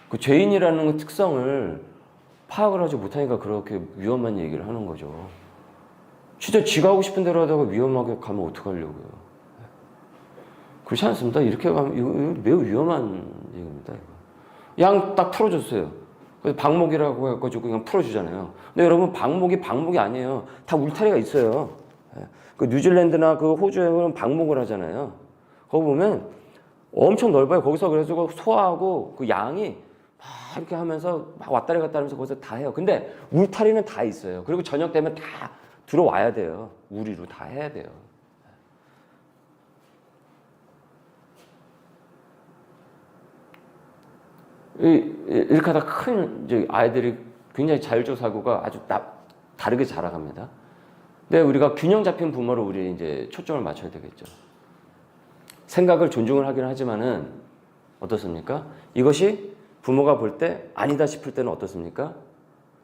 그 죄인이라는 그 특성을 파악을 하지 못하니까 그렇게 위험한 얘기를 하는 거죠. 진짜 지가 하고 싶은 대로 하다가 위험하게 가면 어떡하려고요. 그렇지 않습니다. 이렇게 가면 이거 매우 위험한 얘기입니다. 양 딱 풀어줬어요. 그래서 방목이라고 해가지고 그냥 풀어주잖아요. 근데 여러분 방목이 아니에요. 다 울타리가 있어요. 그 뉴질랜드나 그 호주에는 방목을 하잖아요. 거기 보면 엄청 넓어요. 거기서 그래서 소하고 그 양이 막 이렇게 하면서 막 왔다리 갔다 하면서 거기서 다 해요. 근데 울타리는 다 있어요. 그리고 저녁 되면 다 들어와야 돼요. 우리로 다 해야 돼요. 이렇게 하다 큰 이제 아이들이 굉장히 자율적 사고가 아주 다르게 자라갑니다. 근데 우리가 균형 잡힌 부모로 우리 이제 초점을 맞춰야 되겠죠. 생각을 존중을 하긴 하지만은 어떻습니까? 이것이 부모가 볼 때 아니다 싶을 때는 어떻습니까?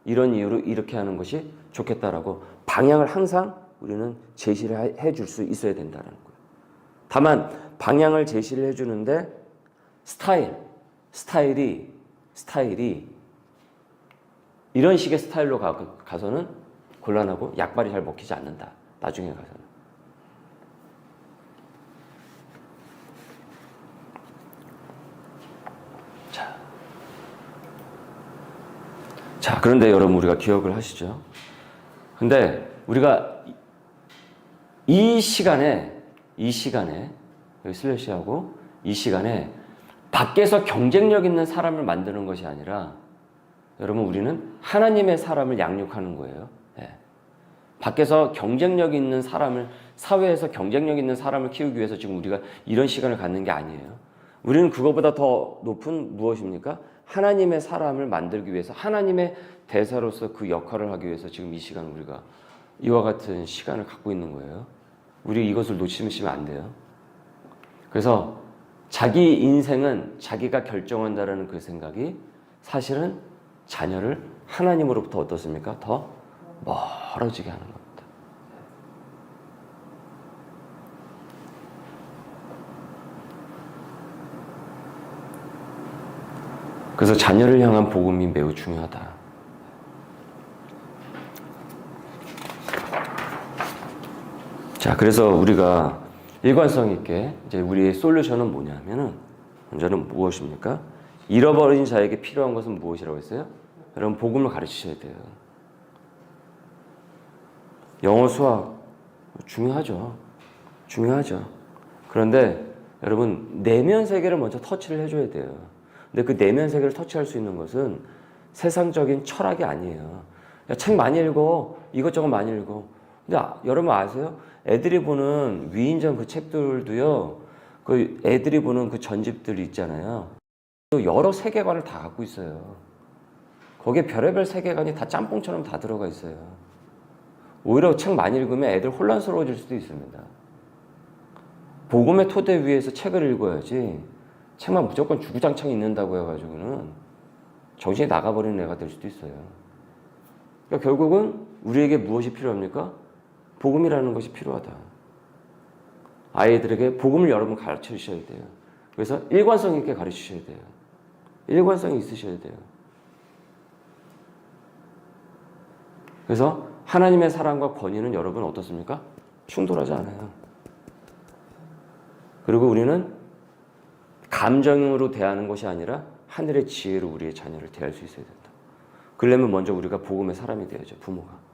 이런 이유로 이렇게 하는 것이 좋겠다라고 방향을 항상 우리는 제시를 해줄 수 있어야 된다는 거예요. 다만 방향을 제시를 해주는데 스타일이 이런 식의 스타일로 가서는 곤란하고 약발이 잘 먹히지 않는다. 나중에 가서는. 자, 그런데 여러분 우리가 기억을 하시죠? 근데 우리가 이 시간에 여기 슬래시하고 이 시간에 밖에서 경쟁력 있는 사람을 만드는 것이 아니라 여러분 우리는 하나님의 사람을 양육하는 거예요. 밖에서 경쟁력 있는 사람을, 사회에서 경쟁력 있는 사람을 키우기 위해서 지금 우리가 이런 시간을 갖는 게 아니에요. 우리는 그거보다 더 높은 무엇입니까? 하나님의 사람을 만들기 위해서 하나님의 대사로서 그 역할을 하기 위해서 지금 이 시간 우리가 이와 같은 시간을 갖고 있는 거예요. 우리 이것을 놓치시면 안 돼요. 그래서 자기 인생은 자기가 결정한다라는 그 생각이 사실은 자녀를 하나님으로부터 어떻습니까? 더 멀어지게 하는 겁니다. 그래서 자녀를 향한 복음이 매우 중요하다. 자, 그래서 우리가 일관성 있게 이제 우리의 솔루션은 뭐냐면은 먼저는 무엇입니까? 잃어버린 자에게 필요한 것은 무엇이라고 했어요? 여러분 복음을 가르치셔야 돼요. 영어, 수학 중요하죠. 중요하죠. 그런데 여러분 내면 세계를 먼저 터치를 해줘야 돼요. 근데 그 내면 세계를 터치할 수 있는 것은 세상적인 철학이 아니에요. 야, 책 많이 읽어. 이것저것 많이 읽어. 근데 여러분 아세요? 애들이 보는 위인전 그 책들도요. 그 애들이 보는 그 전집들 있잖아요. 여러 세계관을 다 갖고 있어요. 거기에 별의별 세계관이 다 짬뽕처럼 다 들어가 있어요. 오히려 책 많이 읽으면 애들 혼란스러워질 수도 있습니다. 복음의 토대 위에서 책을 읽어야지 책만 무조건 주구장창 읽는다고 해가지고는 정신이 나가버리는 애가 될 수도 있어요. 그러니까 결국은 우리에게 무엇이 필요합니까? 복음이라는 것이 필요하다. 아이들에게 복음을 여러분 가르쳐 주셔야 돼요. 그래서 일관성 있게 가르치셔야 돼요. 일관성이 있으셔야 돼요. 그래서 하나님의 사랑과 권위는 여러분 어떻습니까? 충돌하지 않아요. 그리고 우리는 감정으로 대하는 것이 아니라 하늘의 지혜로 우리의 자녀를 대할 수 있어야 된다. 그러려면 먼저 우리가 복음의 사람이 되어야죠. 부모가.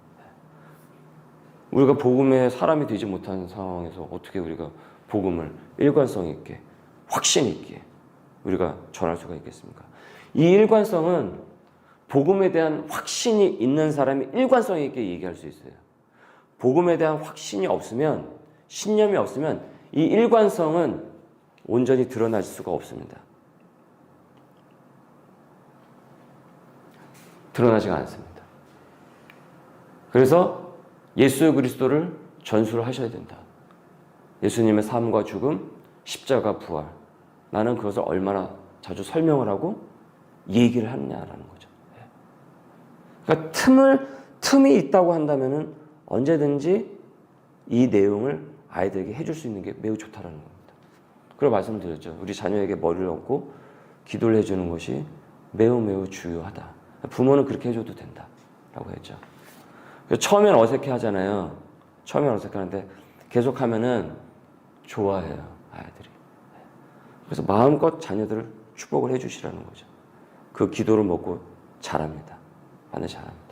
우리가 복음의 사람이 되지 못하는 상황에서 어떻게 우리가 복음을 일관성 있게 확신 있게 우리가 전할 수가 있겠습니까? 이 일관성은 복음에 대한 확신이 있는 사람이 일관성 있게 얘기할 수 있어요. 복음에 대한 확신이 없으면 신념이 없으면 이 일관성은 온전히 드러날 수가 없습니다. 드러나지가 않습니다. 그래서 예수 그리스도를 전수를 하셔야 된다. 예수님의 삶과 죽음, 십자가, 부활. 나는 그것을 얼마나 자주 설명을 하고 얘기를 하느냐라는 거죠. 그러니까 틈이 있다고 한다면은 언제든지 이 내용을 아이들에게 해줄 수 있는 게 매우 좋다라는 겁니다. 그리고 말씀드렸죠. 우리 자녀에게 머리를 얹고 기도를 해주는 것이 매우 중요하다. 부모는 그렇게 해줘도 된다라고 했죠. 처음엔 어색해 하잖아요. 처음엔 어색하는데 계속하면은 좋아해요, 아이들이. 그래서 마음껏 자녀들을 축복을 해주시라는 거죠. 그 기도를 먹고 자랍니다. 반드시 자랍니다.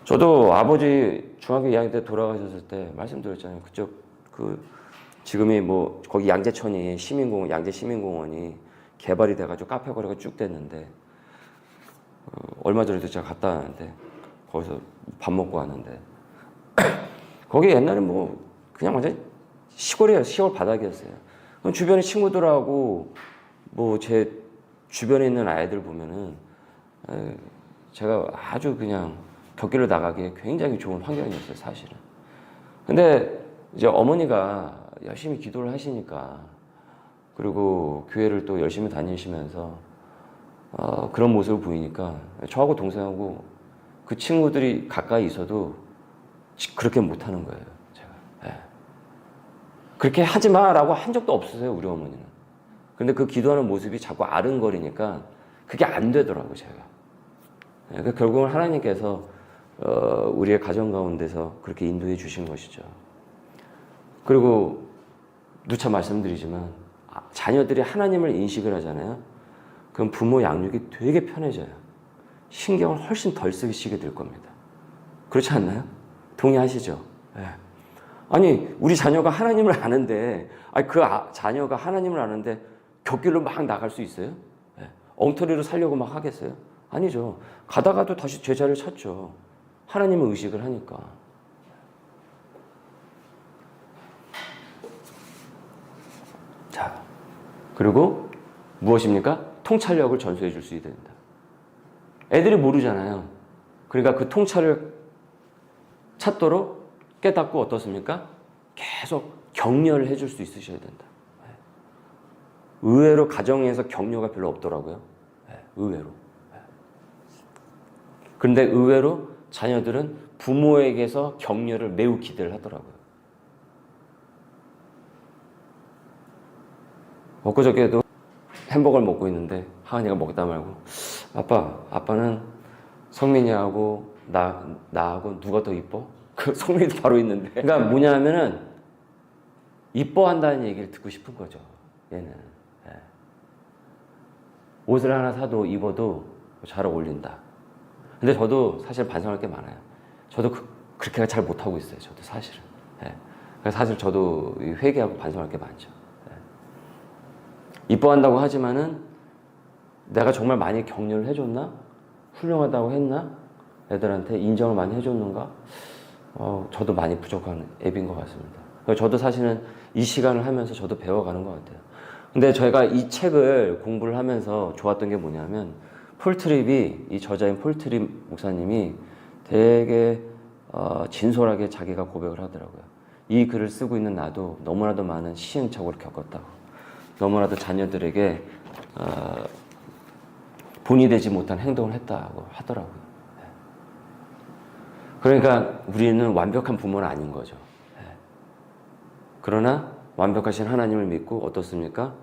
저도 아버지 중학교 2학년 때 돌아가셨을 때 말씀드렸잖아요. 그쪽 지금이 뭐 거기 양재천이 양재 시민공원이 개발이 돼가지고 카페 거리가 쭉 됐는데 얼마 전에도 제가 갔다 왔는데 거기서 밥 먹고 왔는데 거기 옛날에 뭐 그냥 완전 시골이에요. 시골 바닥이었어요. 그럼 주변에 친구들하고 뭐 제 주변에 있는 아이들 보면은 제가 아주 그냥 격길로 나가기에 굉장히 좋은 환경이었어요, 사실은. 근데 이제 어머니가 열심히 기도를 하시니까 그리고 교회를 또 열심히 다니시면서 그런 모습을 보이니까 저하고 동생하고 그 친구들이 가까이 있어도 그렇게 못하는 거예요, 제가. 네. 그렇게 하지 마라고 한 적도 없으세요, 우리 어머니는. 근데 그 기도하는 모습이 자꾸 아른거리니까 그게 안 되더라고요, 제가. 네. 그러니까 결국은 하나님께서 우리의 가정 가운데서 그렇게 인도해 주신 것이죠. 그리고 누차 말씀드리지만 자녀들이 하나님을 인식을 하잖아요. 그럼 부모 양육이 되게 편해져요. 신경을 훨씬 덜 쓰시게 될 겁니다. 그렇지 않나요? 동의하시죠? 네. 아니 우리 자녀가 하나님을 아는데 자녀가 하나님을 아는데 곁길로 막 나갈 수 있어요? 네. 엉터리로 살려고 막 하겠어요? 아니죠. 가다가도 다시 제자를 찾죠. 하나님을 의식을 하니까. 자, 그리고 무엇입니까? 통찰력을 전수해 줄 수 있어야 된다. 애들이 모르잖아요. 그러니까 그 통찰을 찾도록 깨닫고 어떻습니까? 계속 격려를 해줄 수 있으셔야 된다. 의외로 가정에서 격려가 별로 없더라고요. 의외로. 그런데 의외로 자녀들은 부모에게서 격려를 매우 기대를 하더라고요. 엊그저께도 햄버거를 먹고 있는데 하은이가 먹다 말고 아빠는 성민이하고 나하고 누가 더 이뻐? 그 성민이도 바로 있는데. 그러니까 뭐냐면은 이뻐한다는 얘기를 듣고 싶은 거죠. 얘는. 옷을 하나 사도 입어도 잘 어울린다. 근데 저도 사실 반성할 게 많아요. 저도 그렇게 잘 못하고 있어요. 저도 사실은. 그래서 사실 저도 회개하고 반성할 게 많죠. 이뻐한다고 하지만은 내가 정말 많이 격려를 해줬나? 훌륭하다고 했나? 애들한테 인정을 많이 해줬는가? 저도 많이 부족한 앱인 것 같습니다. 저도 사실은 이 시간을 하면서 저도 배워가는 것 같아요. 근데 저희가 이 책을 공부를 하면서 좋았던 게 뭐냐면 폴트립이, 이 저자인 폴트립 목사님이 되게 진솔하게 자기가 고백을 하더라고요. 이 글을 쓰고 있는 나도 너무나도 많은 시행착오를 겪었다고. 너무나도 자녀들에게 본이 되지 못한 행동을 했다고 하더라고요. 그러니까 우리는 완벽한 부모는 아닌 거죠. 그러나 완벽하신 하나님을 믿고 어떻습니까?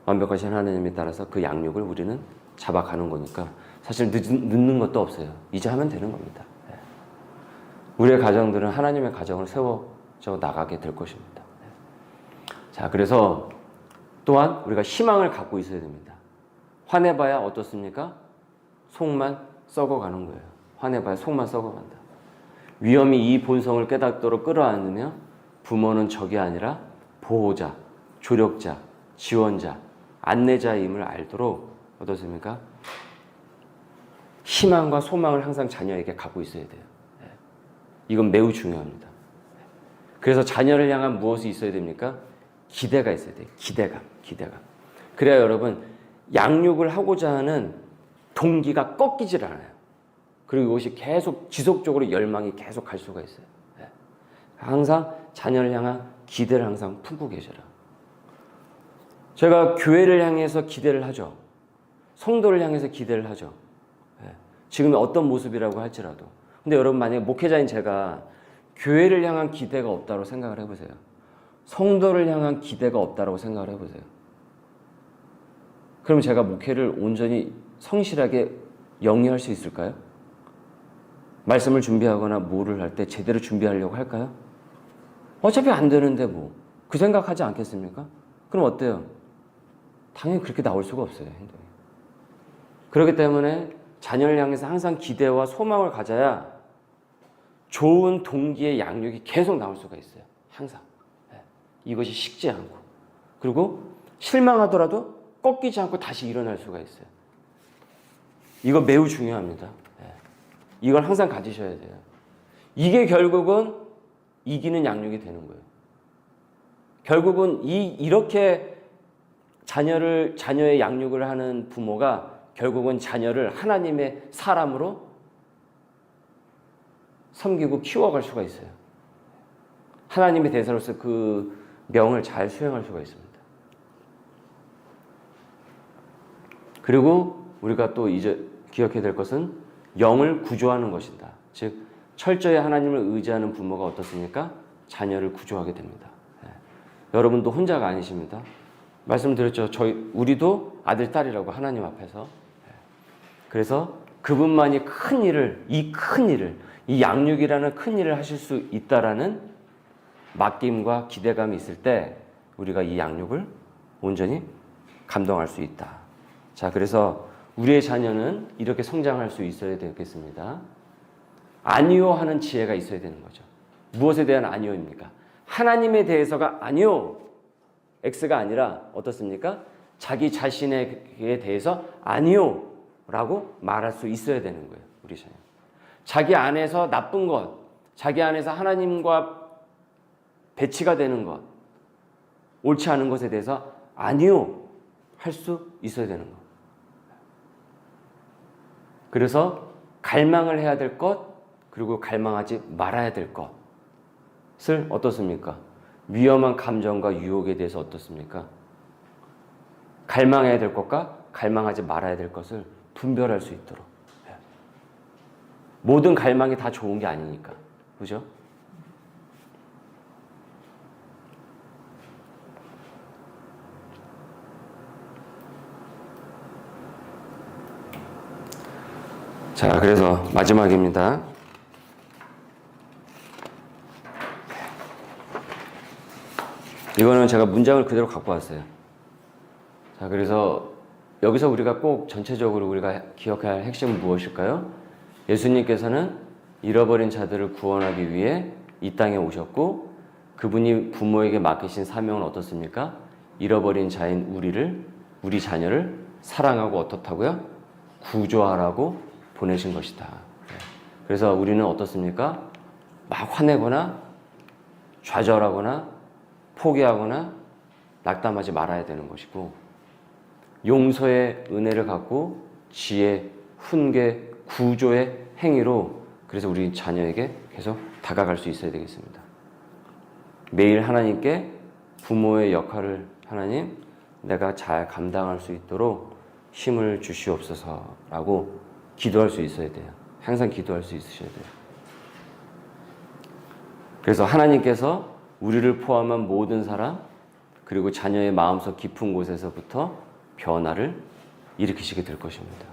완벽하신 하나님에 따라서 그 양육을 우리는 잡아가는 거니까 사실 늦는 것도 없어요. 이제 하면 되는 겁니다. 우리의 가정들은 하나님의 가정을 세워져 나가게 될 것입니다. 자, 그래서 또한 우리가 희망을 갖고 있어야 됩니다. 화내봐야 어떻습니까? 속만 썩어가는 거예요. 화내봐야 속만 썩어간다. 위험이 이 본성을 깨닫도록 끌어안으며 부모는 적이 아니라 보호자, 조력자, 지원자, 안내자임을 알도록 어떻습니까? 희망과 소망을 항상 자녀에게 갖고 있어야 돼요. 이건 매우 중요합니다. 그래서 자녀를 향한 무엇이 있어야 됩니까? 기대가 있어야 돼요. 기대감. 그래야 여러분 양육을 하고자 하는 동기가 꺾이질 않아요. 그리고 이것이 계속 지속적으로 열망이 계속 갈 수가 있어요. 항상 자녀를 향한 기대를 항상 품고 계셔라. 제가 교회를 향해서 기대를 하죠. 성도를 향해서 기대를 하죠. 지금 어떤 모습이라고 할지라도. 근데 여러분 만약에 목회자인 제가 교회를 향한 기대가 없다고 생각을 해보세요. 성도를 향한 기대가 없다고 생각을 해보세요. 그럼 제가 목회를 온전히 성실하게 영위할 수 있을까요? 말씀을 준비하거나 뭐를 할 때 제대로 준비하려고 할까요? 어차피 안 되는데 뭐. 그 생각하지 않겠습니까? 그럼 어때요? 당연히 그렇게 나올 수가 없어요, 행동이. 그렇기 때문에 자녀를 향해서 항상 기대와 소망을 가져야 좋은 동기의 양육이 계속 나올 수가 있어요. 항상. 이것이 식지 않고. 그리고 실망하더라도 꺾이지 않고 다시 일어날 수가 있어요. 이거 매우 중요합니다. 이걸 항상 가지셔야 돼요. 이게 결국은 이기는 양육이 되는 거예요. 결국은 이렇게 자녀의 양육을 하는 부모가 결국은 자녀를 하나님의 사람으로 섬기고 키워갈 수가 있어요. 하나님의 대사로서 그 명을 잘 수행할 수가 있습니다. 그리고 우리가 또 이제 기억해야 될 것은 영을 구조하는 것이다. 즉 철저히 하나님을 의지하는 부모가 어떻습니까? 자녀를 구조하게 됩니다. 여러분도 혼자가 아니십니다. 말씀드렸죠. 우리도 아들, 딸이라고 하나님 앞에서. 그래서 그분만이 이 양육이라는 큰 일을 하실 수 있다라는 맡김과 기대감이 있을 때 우리가 이 양육을 온전히 감당할 수 있다. 자, 그래서 우리의 자녀는 이렇게 성장할 수 있어야 되겠습니다. 아니요 하는 지혜가 있어야 되는 거죠. 무엇에 대한 아니요입니까? 하나님에 대해서가 아니요. X가 아니라 어떻습니까? 자기 자신에 대해서 아니요 라고 말할 수 있어야 되는 거예요. 우리 자녀. 자기 안에서 나쁜 것, 자기 안에서 하나님과 배치가 되는 것, 옳지 않은 것에 대해서 아니요 할 수 있어야 되는 거. 그래서 갈망을 해야 될 것, 그리고 갈망하지 말아야 될 것을 어떻습니까? 위험한 감정과 유혹에 대해서 어떻습니까? 갈망해야 될 것과 갈망하지 말아야 될 것을 분별할 수 있도록. 모든 갈망이 다 좋은 게 아니니까. 그죠? 자, 그래서 마지막입니다. 이거는 제가 문장을 그대로 갖고 왔어요. 자, 그래서 여기서 우리가 꼭 전체적으로 우리가 기억해야 할 핵심은 무엇일까요? 예수님께서는 잃어버린 자들을 구원하기 위해 이 땅에 오셨고, 그분이 부모에게 맡기신 사명은 어떻습니까? 잃어버린 자인 우리 자녀를 사랑하고 어떻다고요? 구조하라고 보내신 것이다. 그래서 우리는 어떻습니까? 막 화내거나 좌절하거나 포기하거나 낙담하지 말아야 되는 것이고, 용서의 은혜를 갖고 지혜, 훈계, 구조의 행위로 그래서 우리 자녀에게 계속 다가갈 수 있어야 되겠습니다. 매일 하나님께 부모의 역할을 하나님 내가 잘 감당할 수 있도록 힘을 주시옵소서라고 기도할 수 있어야 돼요. 항상 기도할 수 있으셔야 돼요. 그래서 하나님께서 우리를 포함한 모든 사람 그리고 자녀의 마음속 깊은 곳에서부터 변화를 일으키시게 될 것입니다.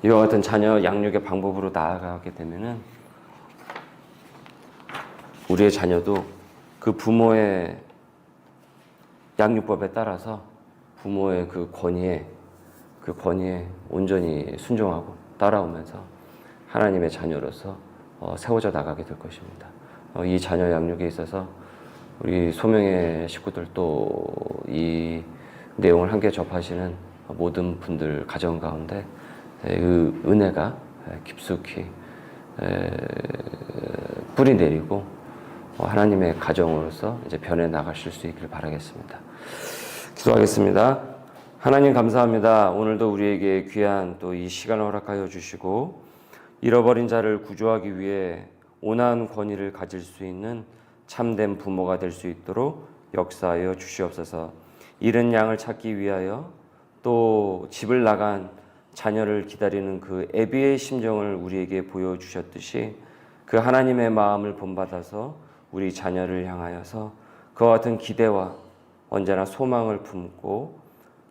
이와 같은 자녀 양육의 방법으로 나아가게 되면은 우리의 자녀도 그 부모의 양육법에 따라서 부모의 그 권위에 온전히 순종하고 따라오면서 하나님의 자녀로서 세워져 나가게 될 것입니다. 이 자녀 양육에 있어서 우리 소명의 식구들도 이 내용을 함께 접하시는 모든 분들 가정 가운데 그 은혜가 깊숙이 뿌리 내리고 하나님의 가정으로서 이제 변해 나가실 수 있기를 바라겠습니다. 기도하겠습니다. 하나님 감사합니다. 오늘도 우리에게 귀한 또 이 시간을 허락하여 주시고 잃어버린 자를 구조하기 위해 온화한 권위를 가질 수 있는 참된 부모가 될 수 있도록 역사하여 주시옵소서. 잃은 양을 찾기 위하여 또 집을 나간 자녀를 기다리는 그 애비의 심정을 우리에게 보여주셨듯이 그 하나님의 마음을 본받아서 우리 자녀를 향하여서 그와 같은 기대와 언제나 소망을 품고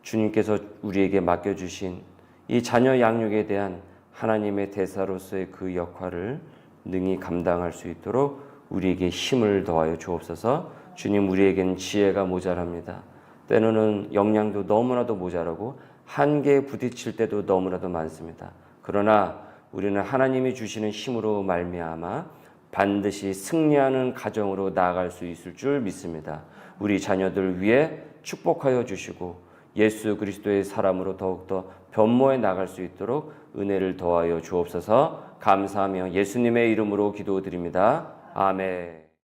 주님께서 우리에게 맡겨주신 이 자녀 양육에 대한 하나님의 대사로서의 그 역할을 능히 감당할 수 있도록 우리에게 힘을 더하여 주옵소서. 주님, 우리에겐 지혜가 모자랍니다. 때로는 역량도 너무나도 모자라고 한계에 부딪힐 때도 너무나도 많습니다. 그러나 우리는 하나님이 주시는 힘으로 말미암아 반드시 승리하는 가정으로 나아갈 수 있을 줄 믿습니다. 우리 자녀들 위해 축복하여 주시고 예수 그리스도의 사람으로 더욱더 변모해 나갈 수 있도록 은혜를 더하여 주옵소서. 감사하며 예수님의 이름으로 기도드립니다. 아멘.